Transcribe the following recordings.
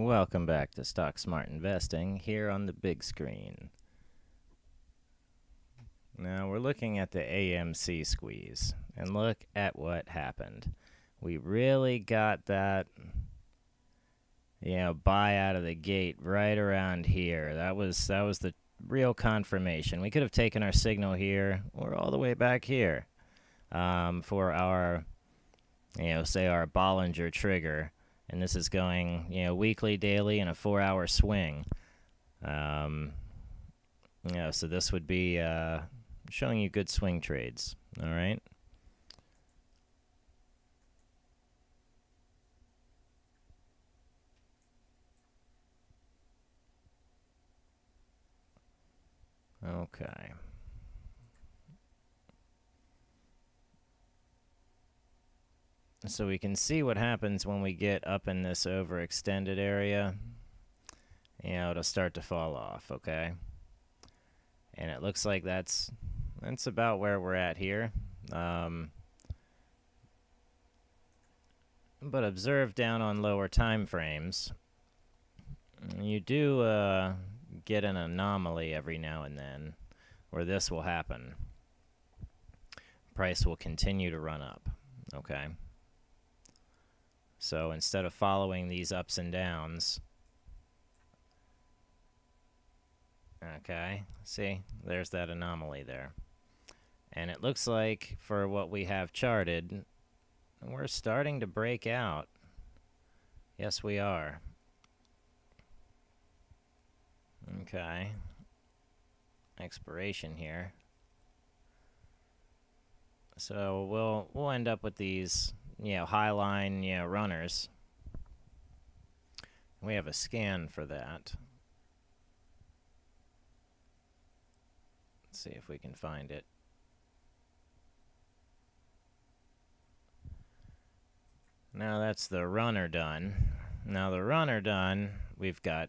Welcome back to StockSmart Investing here on the big screen. Now we're looking at the AMC Squeeze, and look at what happened. We really got that, buy out of the gate right around here. That was the real confirmation. We could have taken our signal here or all the way back here for our, say our Bollinger trigger. And this is going, weekly, daily, in a 4-hour swing. So this would be showing you good swing trades. All right. Okay. So we can see what happens when we get up in this overextended area. It'll start to fall off, okay? And it looks like that's about where we're at here. But observe down on lower time frames. You do get an anomaly every now and then where this will happen. Price will continue to run up, okay? So instead of following these ups and downs, okay, see, there's that anomaly there. And it looks like for what we have charted, we're starting to break out. Yes, we are. Okay. Expiration here. So we'll end up with these high line, runners. We have a scan for that. Let's see if we can find it. Now that's the runner done. Now the runner done, we've got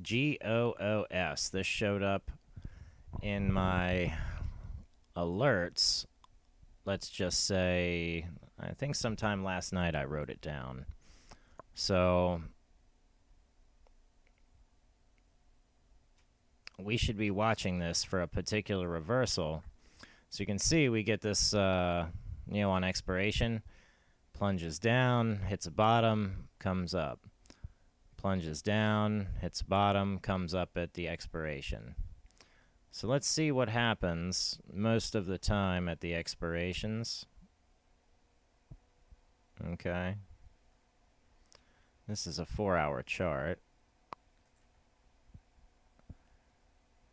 GOOS. This showed up in my alerts. Let's just say, I think sometime last night I wrote it down. So we should be watching this for a particular reversal. So you can see we get this, on expiration, plunges down, hits a bottom, comes up. Plunges down, hits bottom, comes up at the expiration. So let's see what happens most of the time at the expirations. Okay. This is a 4-hour chart.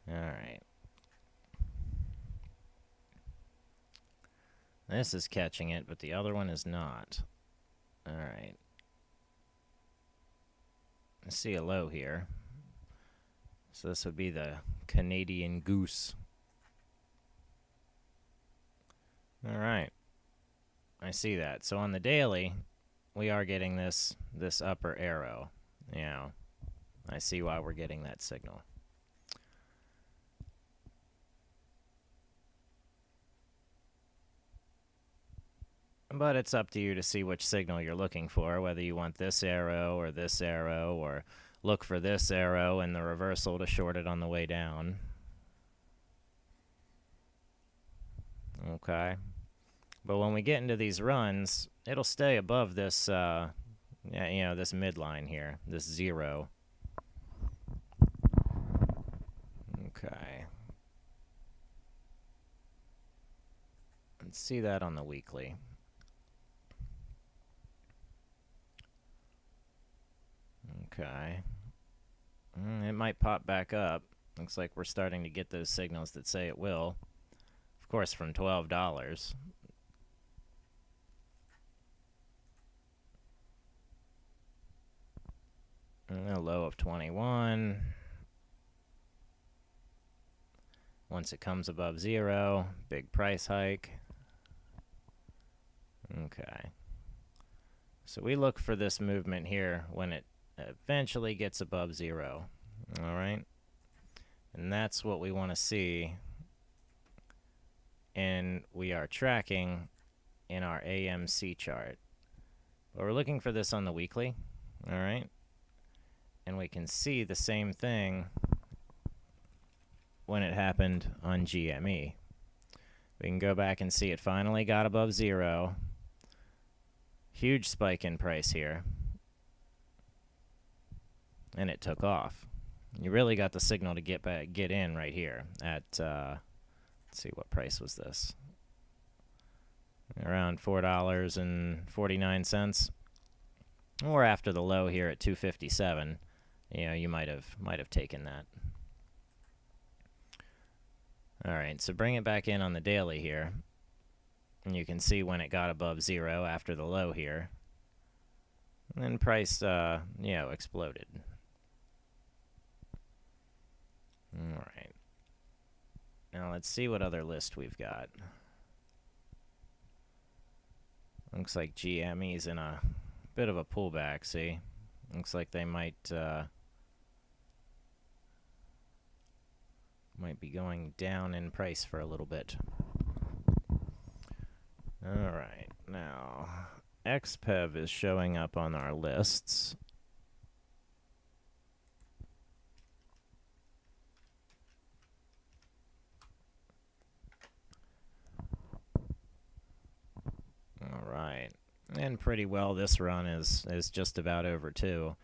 All right. This is catching it, but the other one is not. All right. I see a low here. So this would be the Canadian goose. All right. I see that. So on the daily, we are getting this upper arrow. I see why we're getting that signal. But it's up to you to see which signal you're looking for, whether you want this arrow, or look for this arrow and the reversal to short it on the way down. Okay. But when we get into these runs, it'll stay above this, this midline here, this 0. Okay. Let's see that on the weekly. Okay. It might pop back up. Looks like we're starting to get those signals that say it will. Of course, from $12. A low of 21. Once it comes above 0, big price hike. Okay. So we look for this movement here when it eventually gets above 0. All right. And that's what we want to see. And we are tracking in our AMC chart. But we're looking for this on the weekly. All right. And we can see the same thing when it happened on GME. We can go back and see it finally got above 0. Huge spike in price here. And it took off. You really got the signal to get in right here at, let's see, what price was this? Around $4.49. Or after the low here at 257. You know, you might have taken that. All right, so bring it back in on the daily here. And you can see when it got above 0 after the low here. And then price, exploded. All right. Now let's see what other list we've got. Looks like GME's in a bit of a pullback, see? Looks like they might be going down in price for a little bit. All right, now XPEV is showing up on our lists. All right, and pretty well this run is just about over too.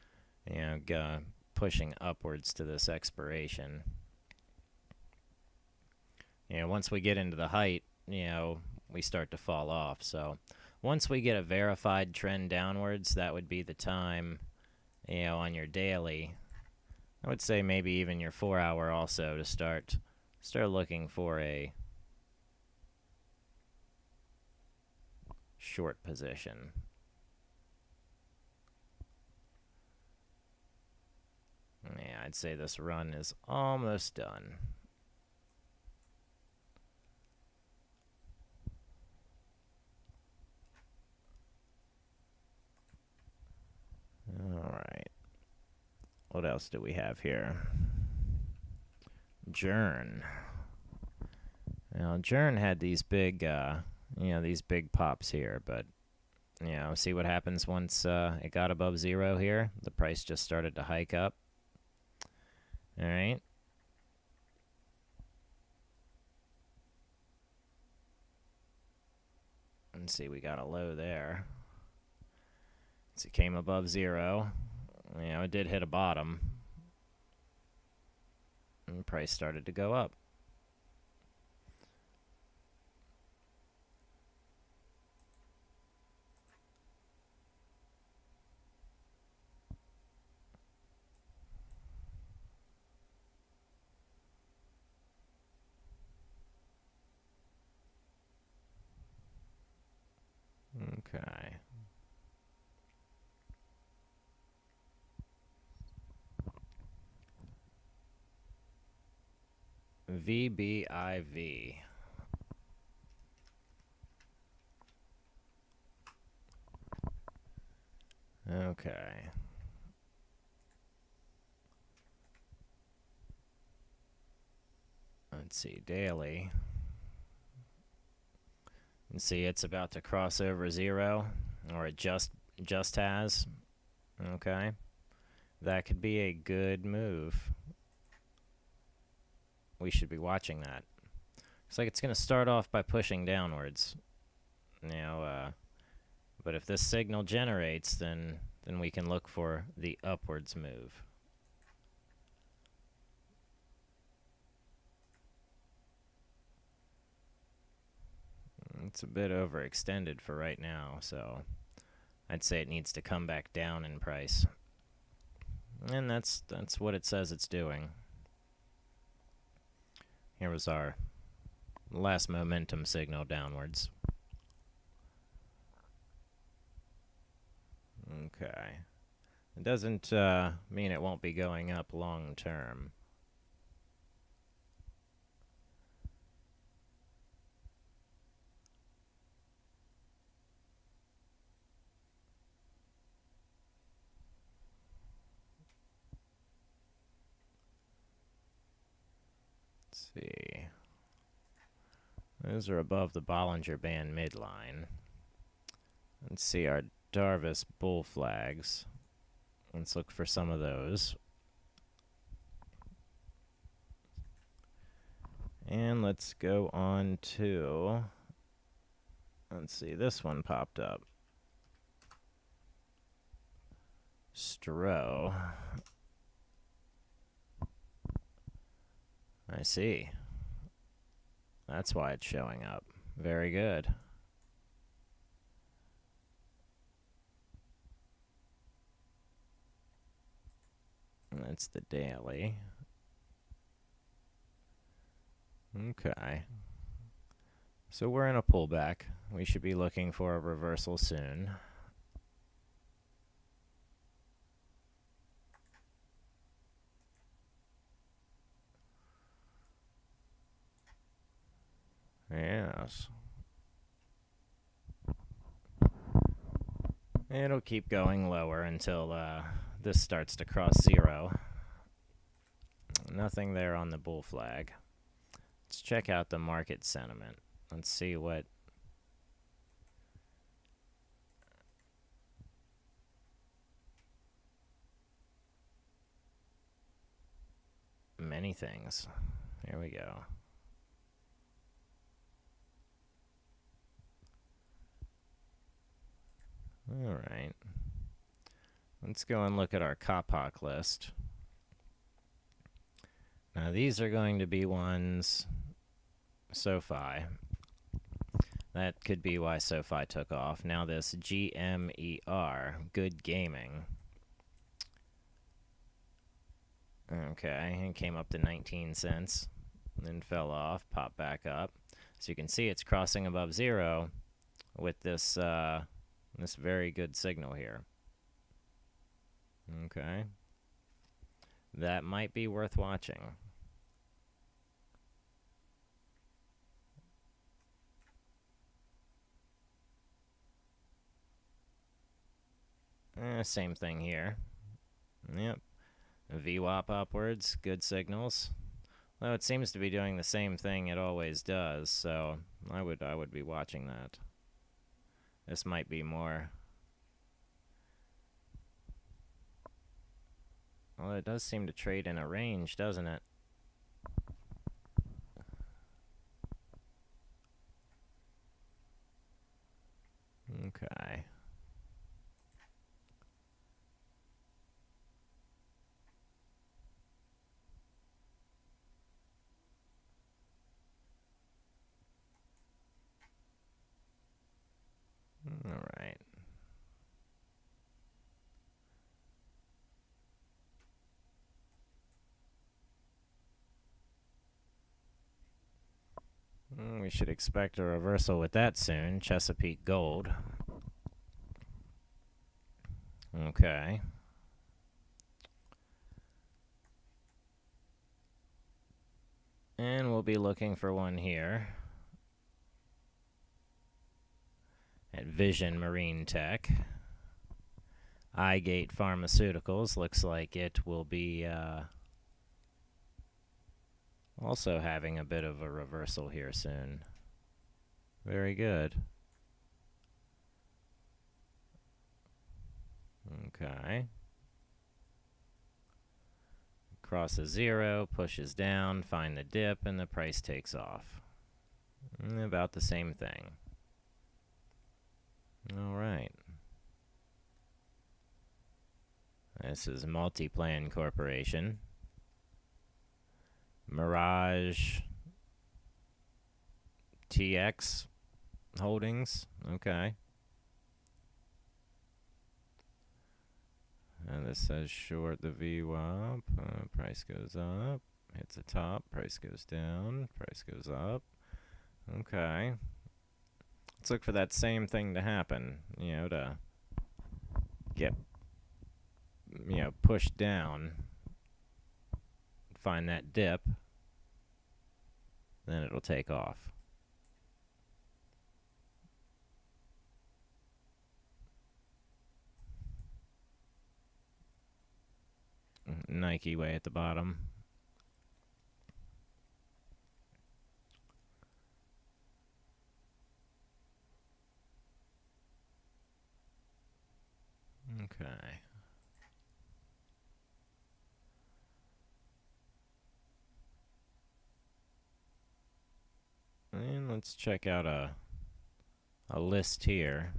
You know, pushing upwards to this expiration. You know, once we get into the height, you know, we start to fall off. So once we get a verified trend downwards, that would be the time, you know, on your daily. I would say maybe even your 4-hour also to start looking for a short position. Yeah, I'd say this run is almost done. All right. What else do we have here? Jern. Now, Jern had these big, these big pops here, but, you know, see what happens once it got above 0 here? The price just started to hike up. All right. Let's see, we got a low there. So it came above 0. You know, it did hit a bottom. And the price started to go up. Okay. VBIV. Okay. Let's see, daily. And see, it's about to cross over 0, or it just has. Okay. That could be a good move. We should be watching that. Looks like it's going to start off by pushing downwards. Now, but if this signal generates, then we can look for the upwards move. It's a bit overextended for right now, so I'd say it needs to come back down in price. And that's what it says it's doing. Here was our last momentum signal downwards. Okay. It doesn't mean it won't be going up long term. Let's see. Those are above the Bollinger Band midline. Let's see our Darvis bull flags. Let's look for some of those. And let's go on to, let's see, this one popped up. Stro. I see. That's why it's showing up. Very good. That's the daily. Okay. So we're in a pullback. We should be looking for a reversal soon. Yes. It'll keep going lower until this starts to cross zero. Nothing there on the bull flag. Let's check out the market sentiment. Let's see what many things. Here we go. All right. Let's go and look at our Kapok list. Now these are going to be ones, SoFi. That could be why SoFi took off. Now this GMER, Good Gaming. Okay, it came up to 19 cents, then fell off, popped back up. So you can see it's crossing above zero with this this very good signal here. Okay. That might be worth watching. Same thing here. Yep. VWAP upwards, good signals. Though it seems to be doing the same thing it always does, so I would be watching that. This might be more. Well, it does seem to trade in a range, doesn't it? Okay. All right. We should expect a reversal with that soon. Chesapeake Gold. Okay. And we'll be looking for one here at Vision Marine Tech. iGate Pharmaceuticals looks like it will be also having a bit of a reversal here soon. Very good. Okay. Crosses zero, pushes down, find the dip, and the price takes off. About the same thing. All right. This is Multiplan Corporation. Mirage TX Holdings. Okay. And this says short the VWAP. Price goes up. Hits the top. Price goes down. Price goes up. Okay. Let's look for that same thing to happen. You know, to get, pushed down. Find that dip. Then it'll take off. Nike way at the bottom. Okay. let's check out a list here.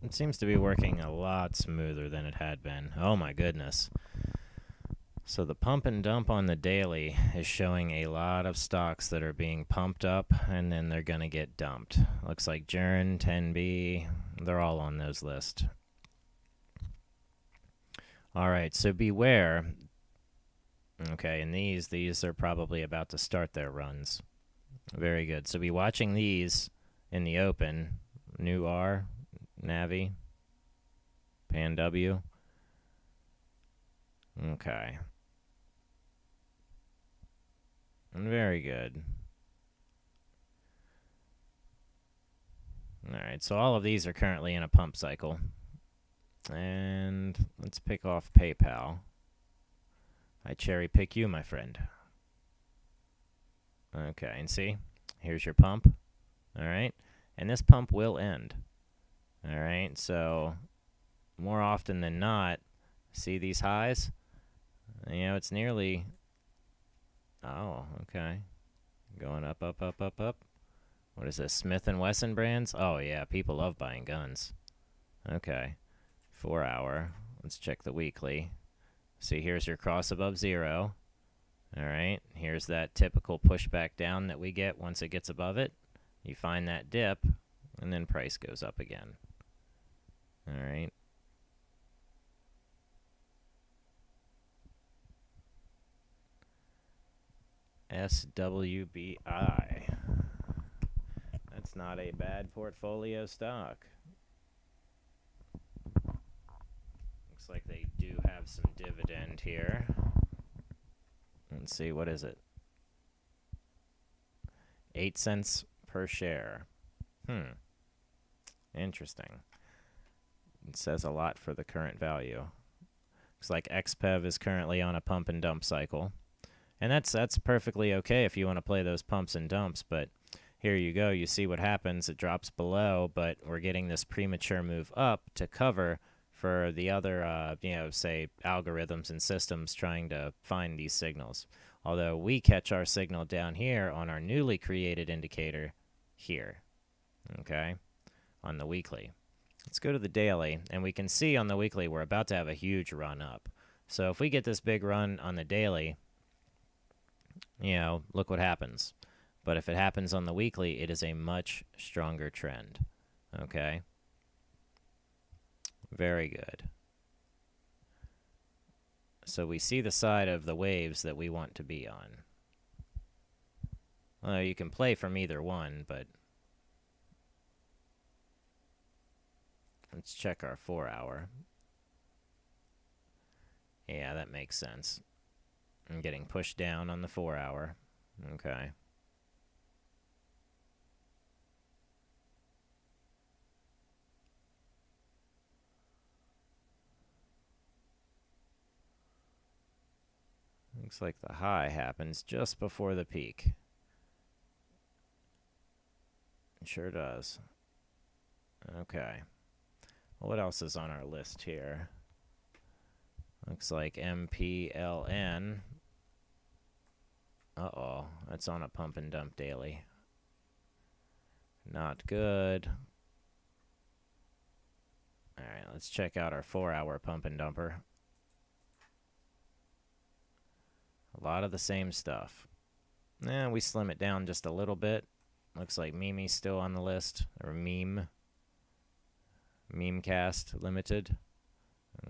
It seems to be working a lot smoother than it had been. Oh my goodness. So the pump and dump on the daily is showing a lot of stocks that are being pumped up and then they're going to get dumped. Looks like Jern, 10B, they're all on those lists. All right, so beware. Okay, and these are probably about to start their runs. Very good. So be watching these in the open. New R, Navi, Pan W. Okay. Very good. All right, so all of these are currently in a pump cycle. And let's pick off PayPal. I cherry pick you, my friend. Okay, and see, here's your pump. All right, and this pump will end. All right, so more often than not, see these highs? You know, it's nearly, oh, okay. Going up, up, up, up, up. What is this, Smith & Wesson brands? Oh, yeah, people love buying guns. Okay, 4 hour. Let's check the weekly. See, here's your cross above zero. All right, here's that typical pushback down that we get once it gets above it. You find that dip, and then price goes up again. All right. SWBI. That's not a bad portfolio stock. Looks like they do have some dividend here. Let's see, what is it? 8 cents per share. Interesting. It says a lot for the current value. Looks like XPEV is currently on a pump and dump cycle. And that's perfectly okay if you want to play those pumps and dumps, but here you go. You see what happens. It drops below, but we're getting this premature move up to cover for the other, say, algorithms and systems trying to find these signals. Although we catch our signal down here on our newly created indicator here, okay, on the weekly. Let's go to the daily, and we can see on the weekly we're about to have a huge run up. So if we get this big run on the daily, look what happens. But if it happens on the weekly, it is a much stronger trend, okay? Very good. So we see the side of the waves that we want to be on. Well, you can play from either one, but let's check our 4 hour. Yeah, that makes sense. I'm getting pushed down on the 4 hour. Okay. Looks like the high happens just before the peak. It sure does. Okay. Well, what else is on our list here? Looks like MPLN. Uh-oh, that's on a pump and dump daily. Not good. All right, let's check out our 4 hour pump and dumper. A lot of the same stuff. We slim it down just a little bit. Looks like Mimi's still on the list, or Meme. Memecast Limited.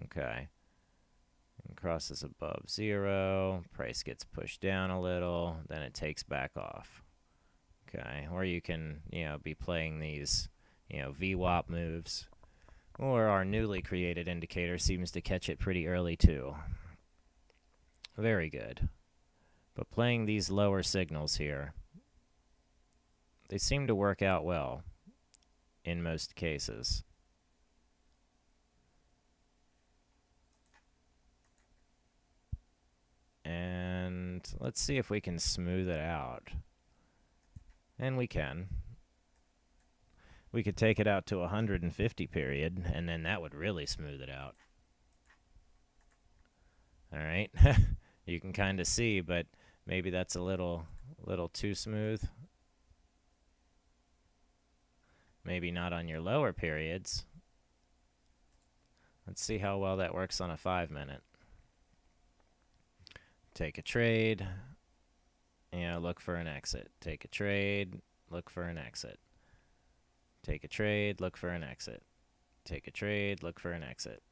Okay. And crosses above zero. Price gets pushed down a little. Then it takes back off. Okay. Or you can, be playing these, VWAP moves. Or our newly created indicator seems to catch it pretty early too. Very good. But playing these lower signals here, they seem to work out well in most cases. And let's see if we can smooth it out. And we can. We could take it out to 150 period, and then that would really smooth it out. All right. You can kind of see, but maybe that's a little too smooth. Maybe not on your lower periods. Let's see how well that works on a 5-minute. Take a trade. Look for an exit. Take a trade. Look for an exit. Take a trade. Look for an exit. Take a trade. Look for an exit.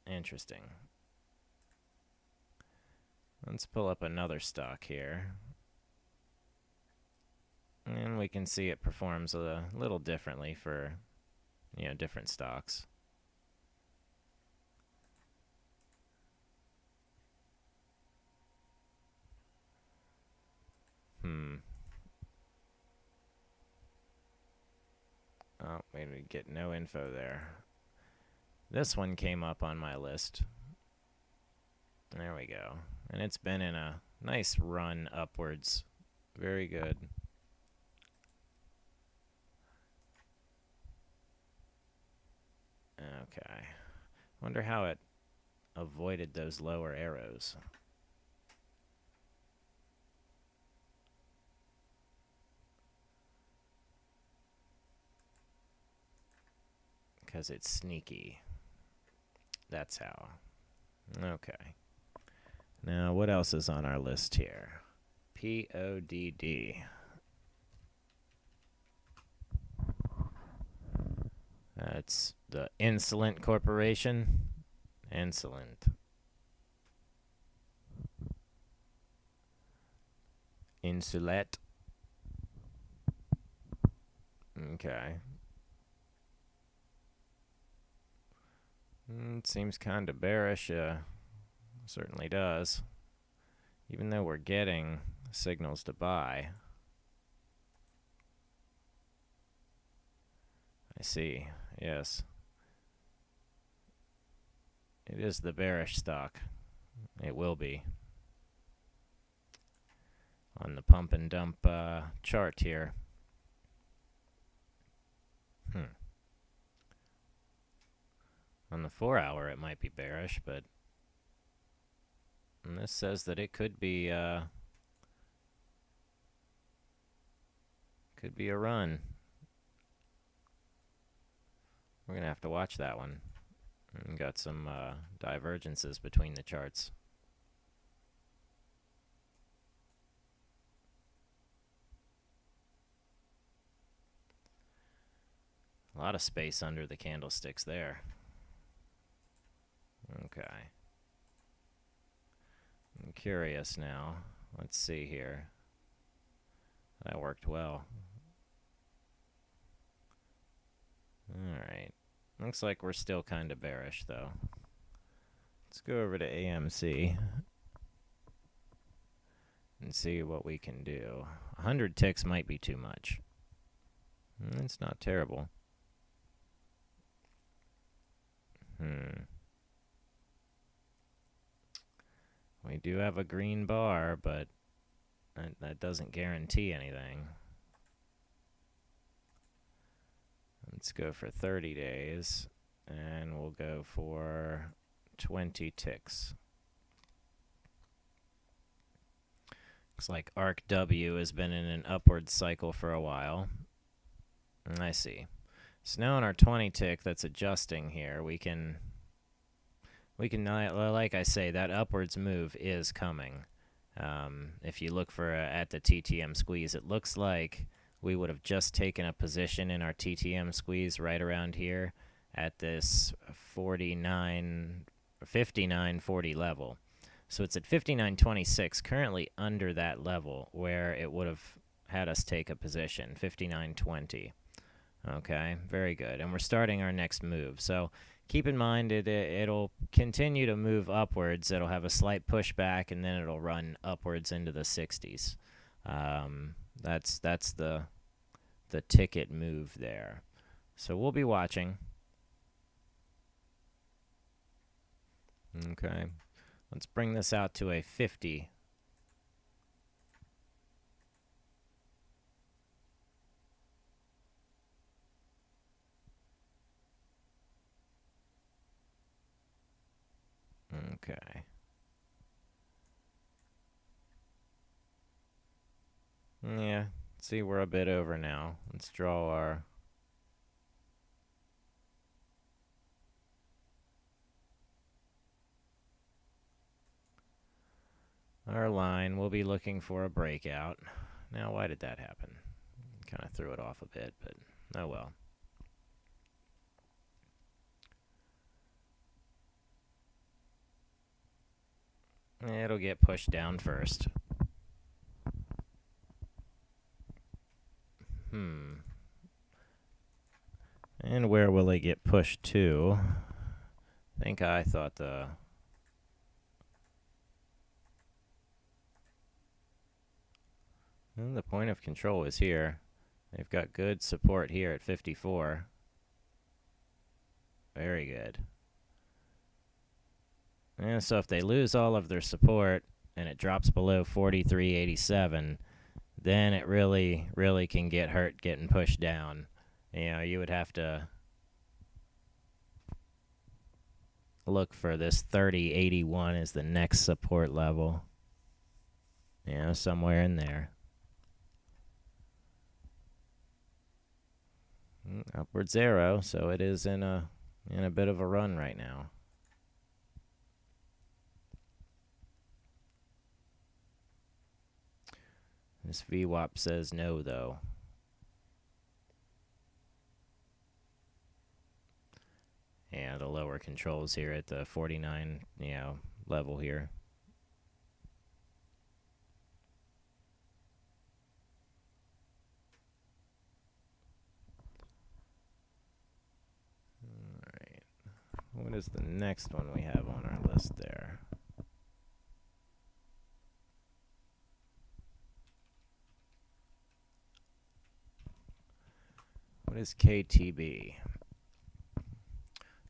Interesting. Let's pull up another stock here. And we can see it performs a little differently for, different stocks. Oh, maybe we get no info there. This one came up on my list. There we go. And it's been in a nice run upwards. Very good. Okay. Wonder how it avoided those lower arrows. Because it's sneaky. That's how. Okay. Now, what else is on our list here? PODD. That's the Insolent Corporation. Insolent. Insulet. Okay. It seems kind of bearish. Certainly does. Even though we're getting signals to buy. I see. Yes. It is the bearish stock. It will be. On the pump and dump chart here. On the 4-hour, it might be bearish, but and this says that it could be a run. We're gonna have to watch that one. And got some divergences between the charts. A lot of space under the candlesticks there. Okay. I'm curious now. Let's see here. That worked well. Alright. Looks like we're still kind of bearish, though. Let's go over to AMC and see what we can do. 100 ticks might be too much. It's not terrible. We do have a green bar, but that doesn't guarantee anything. Let's go for 30 days, and we'll go for 20 ticks. Looks like ARC W has been in an upward cycle for a while. I see. So now on our 20 tick that's adjusting here, we can, like I say, that upwards move is coming. If you look for at the TTM squeeze, it looks like we would have just taken a position in our TTM squeeze right around here at this 59.40 level. So it's at 59.26, currently under that level where it would have had us take a position, 59.20. Okay, very good. And we're starting our next move. So keep in mind it'll continue to move upwards. It'll have a slight pushback, and then it'll run upwards into the 60s. That's the ticket move there. So we'll be watching. Okay. Let's bring this out to a 50. Okay. Yeah, See, we're a bit over now. Let's draw our line. We'll be looking for a breakout. Now, why did that happen? Kind of threw it off a bit, but oh well. It'll get pushed down first. And where will it get pushed to? I think I thought the point of control is here. They've got good support here at 54. Very good. And so if they lose all of their support and it drops below 43.87, then it really, really can get hurt getting pushed down. You would have to look for this 30.81 as the next support level. Somewhere in there. Upwards arrow, so it is in a bit of a run right now. This VWAP says no, though. And the lower controls here at the 49, level here. All right. What is the next one we have on our list there? What is KTB?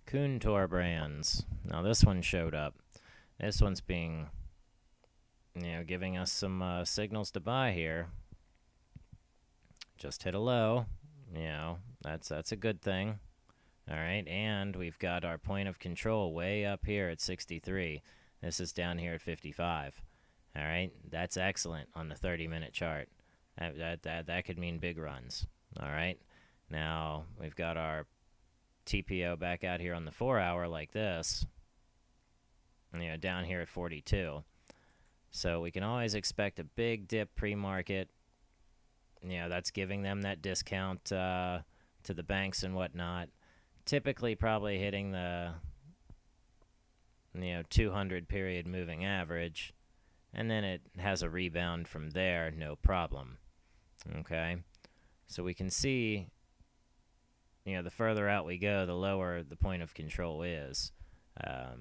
Kuntor Brands. Now this one showed up. This one's being, giving us some signals to buy here. Just hit a low. That's a good thing. All right, and we've got our point of control way up here at 63. This is down here at 55. All right, that's excellent on the 30-minute chart. That could mean big runs. All right. Now, we've got our TPO back out here on the 4-hour like this, down here at 42. So we can always expect a big dip pre-market. That's giving them that discount to the banks and whatnot. Typically probably hitting the 200 period moving average, and then it has a rebound from there, no problem. Okay? So we can see the further out we go, the lower the point of control is. All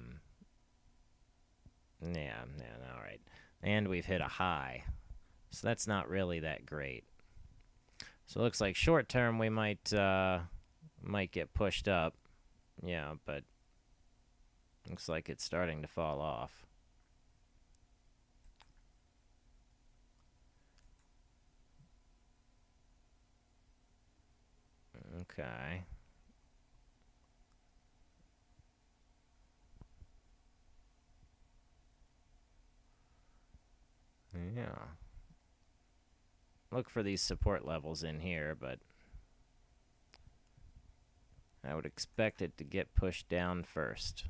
right. And we've hit a high. So that's not really that great. So it looks like short term we might get pushed up. Yeah, but looks like it's starting to fall off. Okay. Yeah. Look for these support levels in here, but I would expect it to get pushed down first.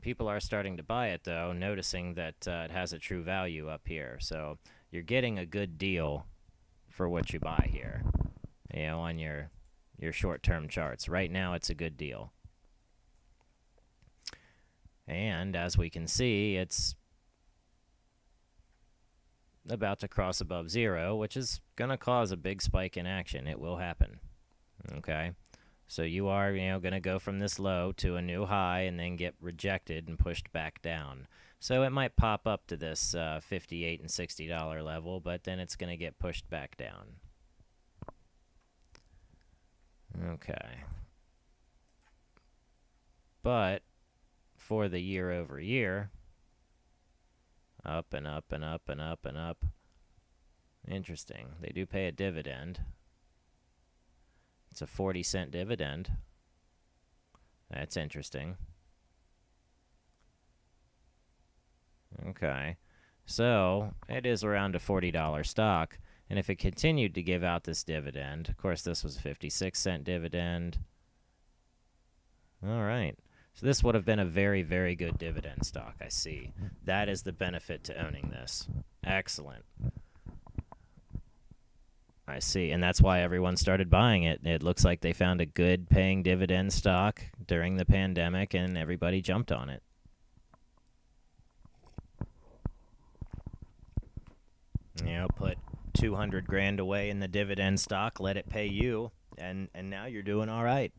People are starting to buy it, though, noticing that it has a true value up here. So you're getting a good deal for what you buy here, on your short-term charts. Right now, it's a good deal. And as we can see, it's about to cross above zero, which is going to cause a big spike in action. It will happen. Okay? So you are, going to go from this low to a new high and then get rejected and pushed back down. So it might pop up to this $58 and $60 level, but then it's going to get pushed back down. Okay. But for the year over year, up and up and up and up and up. Interesting. They do pay a dividend. It's a 40-cent dividend. That's interesting. Okay. So it is around a $40 stock. And if it continued to give out this dividend, of course, this was a 56-cent dividend. All right. So this would have been a very, very good dividend stock, I see. That is the benefit to owning this. Excellent. I see. And that's why everyone started buying it. It looks like they found a good paying dividend stock during the pandemic, and everybody jumped on it. You know, put 200 grand away in the dividend stock, let it pay you, and now you're doing all right.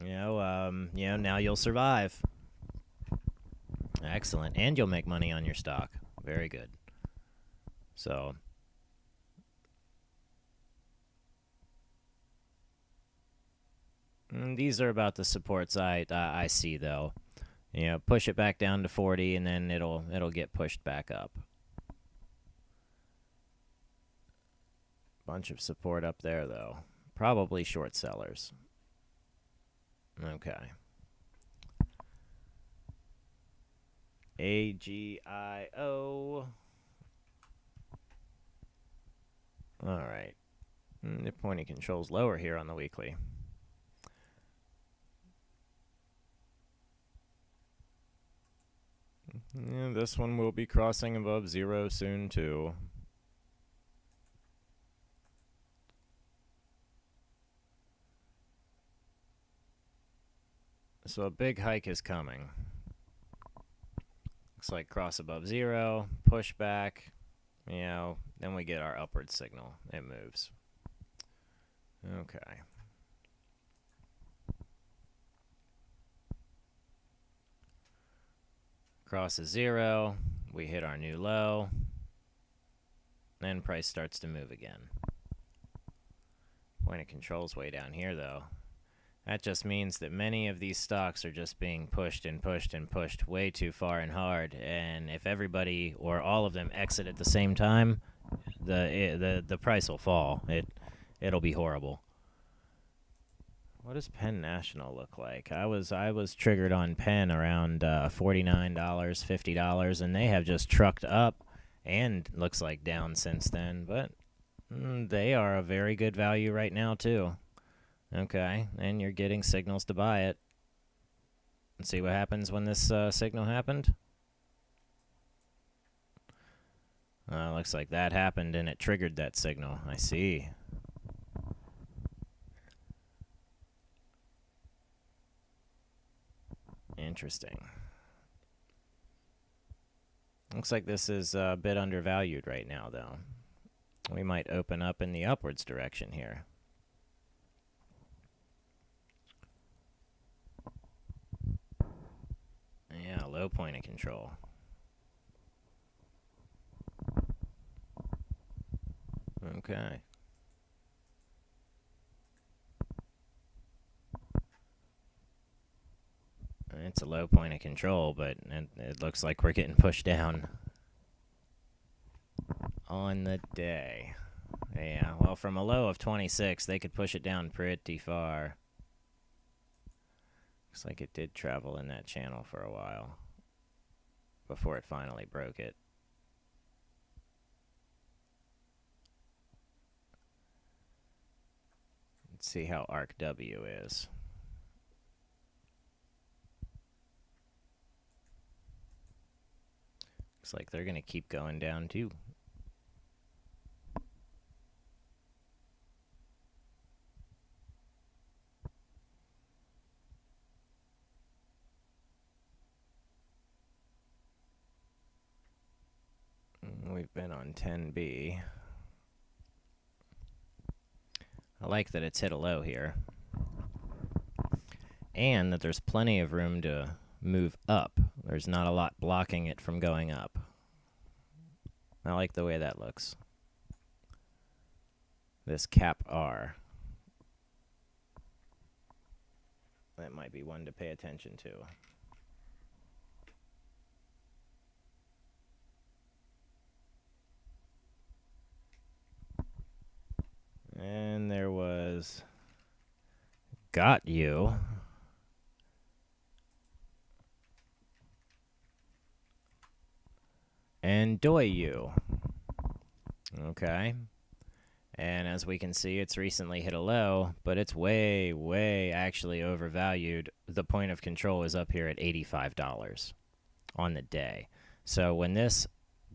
Now you'll survive. Excellent. And you'll make money on your stock. Very good. So these are about the supports I see, though. Push it back down to 40, and then it'll get pushed back up. Bunch of support up there, though. Probably short sellers. Okay. AGIO. All right. The point of control's lower here on the weekly. Yeah, this one will be crossing above 0 soon, too. So a big hike is coming. Looks like cross above 0, push back, then we get our upward signal. It moves. Okay. Crosses 0, we hit our new low, then price starts to move again. Point of control's way down here, though. That just means that many of these stocks are just being pushed and pushed and pushed way too far and hard. And if everybody or all of them exit at the same time, the price will fall. It'll be horrible. What does Penn National look like? I was triggered on Penn around $49, $50, and they have just trucked up and looks like down since then. But they are a very good value right now, too. Okay, and you're getting signals to buy it. Let's see what happens when this signal happened. Looks like that happened and it triggered that signal. I see. Interesting. Looks like this is a bit undervalued right now, though. We might open up in the upwards direction here. Yeah, low point of control. Okay. It's a low point of control, but it looks like we're getting pushed down on the day. Yeah, well, from a low of 26, they could push it down pretty far. Looks like it did travel in that channel for a while before it finally broke it. Let's see how ARC W is. Looks like they're going to keep going down too. We've been on 10B. I like that it's hit a low here. And that there's plenty of room to move up. There's not a lot blocking it from going up. I like the way that looks. This cap R. That might be one to pay attention to. And there was got you. and doi you. Okay. And as we can see, it's recently hit a low, but it's way, way actually overvalued. The point of control is up here at $85 on the day. So when this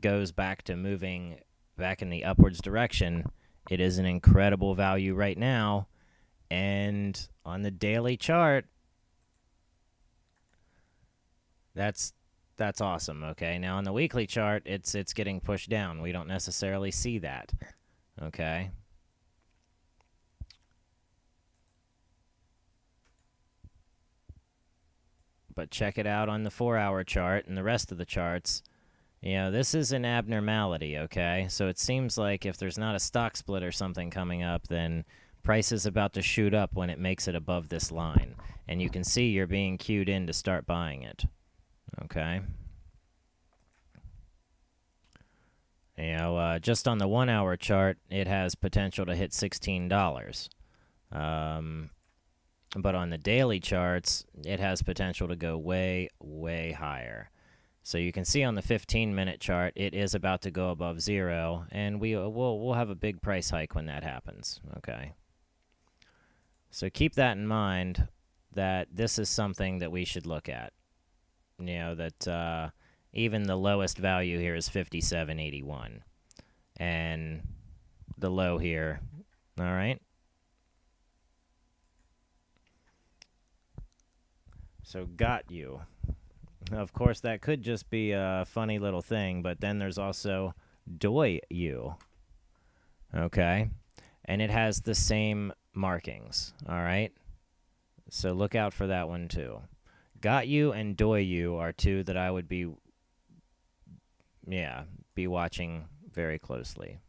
goes back to moving back in the upwards direction, it is an incredible value right now. And on the daily chart, that's awesome. Okay, now on the weekly chart, it's getting pushed down. We don't necessarily see that. Okay. But check it out on the 4-hour chart and the rest of the charts. You know, this is an abnormality, okay? So it seems like if there's not a stock split or something coming up, then price is about to shoot up when it makes it above this line. And you can see you're being cued in to start buying it, okay? You know, just on the 1-hour chart, it has potential to hit $16. But on the daily charts, it has potential to go way, way higher. So you can see on the 15-minute chart, it is about to go above 0, and we'll have a big price hike when that happens, okay? So keep that in mind, that this is something that we should look at. You know, that even the lowest value here is 57.81, and the low here, all right? So got you. Of course, that could just be a funny little thing, but then there's also doi you. Okay? And it has the same markings, all right? So look out for that one too. Got you and doi you are two that I would be watching very closely.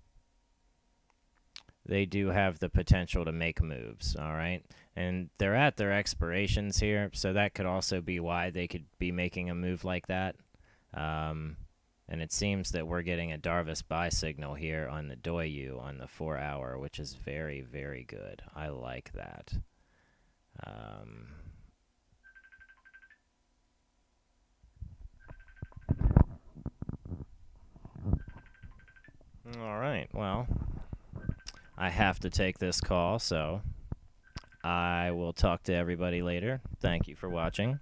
They do have the potential to make moves, all right? And they're at their expirations here, so that could also be why they could be making a move like that. And it seems that we're getting a Darvis buy signal here on the Doyu on the 4-hour, which is very, very good. I like that. All right, well, I have to take this call, so I will talk to everybody later. Thank you for watching.